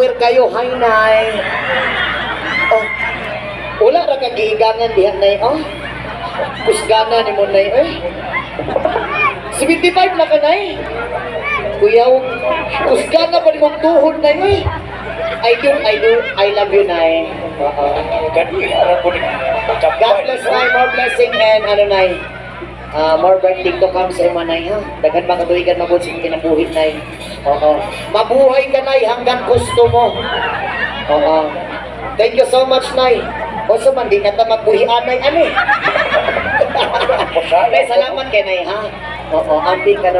power kayo, hi, Nay. Oh, wala ra kang gihigangan diha, Nay, oh. Kusgana ni mo, Nay, eh. 75 na ka, Nay. Kuya, kusgana pa ni mong tuhod, Nay, eh. I love you, Nay. God bless, Nay, more blessing and ano, Nay. More birthday to come sa ima, Nay, ha? Daghan mga katuigan mabot sa kinabuhin, Nay. Oo. Mabuhay ka, Nay, hanggang gusto mo. Oo. Thank you so much, Nay. O man, di na ta magbuhian, Nay, ano eh. Nay, salamat kay Nay, ha? Oo, amping ka